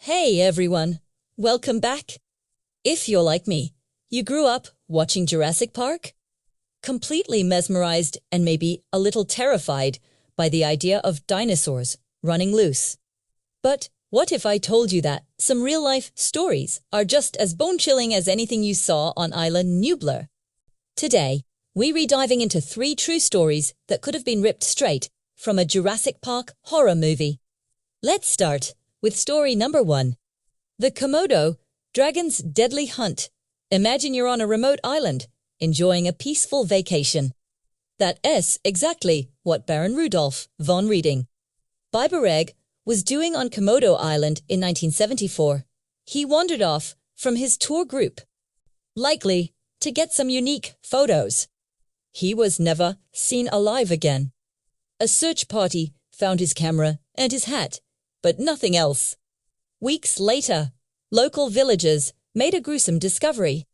Hey everyone, welcome back. If you're like me, you grew up watching Jurassic Park? Completely mesmerized and maybe a little terrified by the idea of dinosaurs running loose. But what if I told you that some real-life stories are just as bone-chilling as anything you saw on isla Nublar? Today, we're diving into 3 true stories that could have been ripped straight from a Jurassic Park horror movie. Let's start with story number 1. The Komodo Dragon's Deadly Hunt. Imagine you're on a remote island, enjoying a peaceful vacation. That's exactly what Baron Rudolf von Rieding Bibereg was doing on Komodo Island in 1974. He wandered off from his tour group, likely to get some unique photos. He was never seen alive again. A search party found his camera and his hat, but nothing else. Weeks later, local villagers made a gruesome discovery.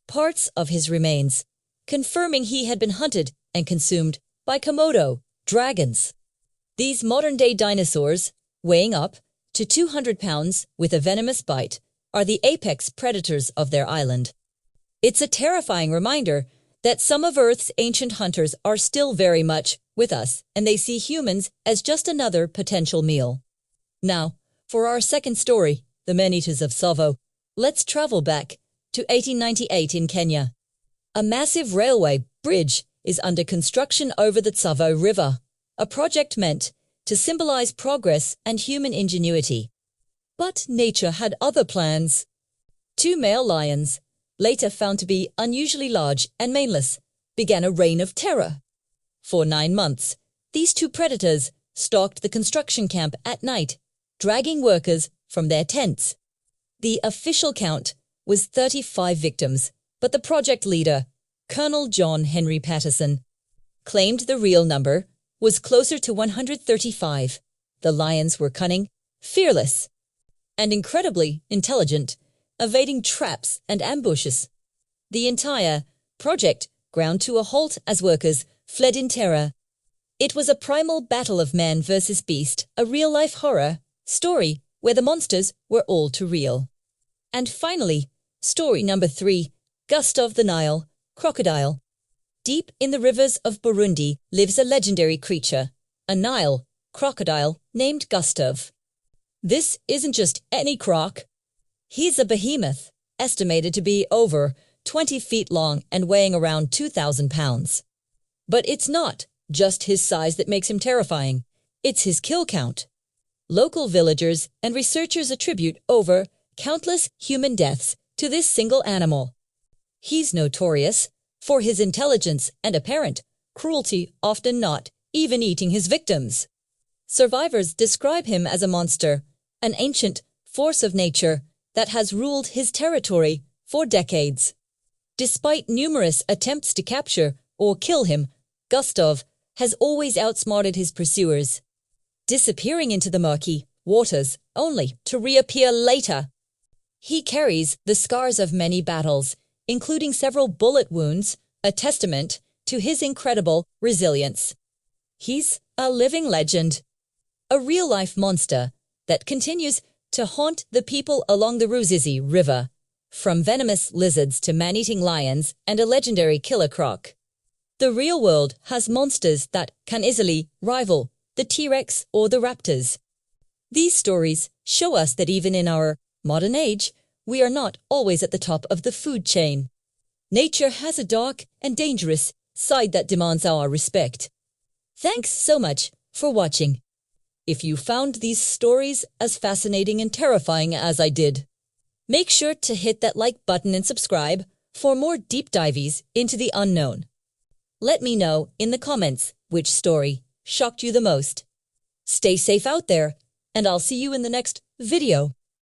Parts of his remains, confirming he had been hunted and consumed by Komodo dragons. These modern-day dinosaurs, weighing up to 200 pounds with a venomous bite, are the apex predators of their island. It's a terrifying reminder that some of Earth's ancient hunters are still very much with us, and they see humans as just another potential meal. Now, for our second story, the man-eaters of Tsavo, let's travel back to 1898 in Kenya. A massive railway bridge is under construction over the Tsavo River, a project meant to symbolize progress and human ingenuity. But nature had other plans. 2 male lions, later found to be unusually large and maneless, began a reign of terror. For 9 months, these 2 predators stalked the construction camp at night, dragging workers from their tents. The official count was 35 victims, but the project leader, Colonel John Henry Patterson, claimed the real number was closer to 135. The lions were cunning, fearless, and incredibly intelligent, evading traps and ambushes. The entire project ground to a halt as workers fled in terror. It was a primal battle of man versus beast, a real-life horror story where the monsters were all too real. And finally, story number 3, Gustav the Nile Crocodile. Deep in the rivers of Burundi lives a legendary creature, a Nile crocodile named Gustav. This isn't just any croc. He's a behemoth, estimated to be over 20 feet long and weighing around 2,000 pounds. But it's not just his size that makes him terrifying, it's his kill count. Local villagers and researchers attribute over countless human deaths to this single animal. He's notorious for his intelligence and apparent cruelty, often not even eating his victims. Survivors describe him as a monster, an ancient force of nature that has ruled his territory for decades. Despite numerous attempts to capture or kill him, Gustav has always outsmarted his pursuers, disappearing into the murky waters only to reappear later. He carries the scars of many battles, including several bullet wounds, a testament to his incredible resilience. He's a living legend, a real-life monster that continues to haunt the people along the Ruzizi River, from venomous lizards to man-eating lions and a legendary killer croc. The real world has monsters that can easily rival the T-Rex or the raptors. These stories show us that even in our modern age, we are not always at the top of the food chain. Nature has a dark and dangerous side that demands our respect. Thanks so much for watching. If you found these stories as fascinating and terrifying as I did, make sure to hit that like button and subscribe for more deep dives into the unknown. Let me know in the comments which story shocked you the most. Stay safe out there, and I'll see you in the next video.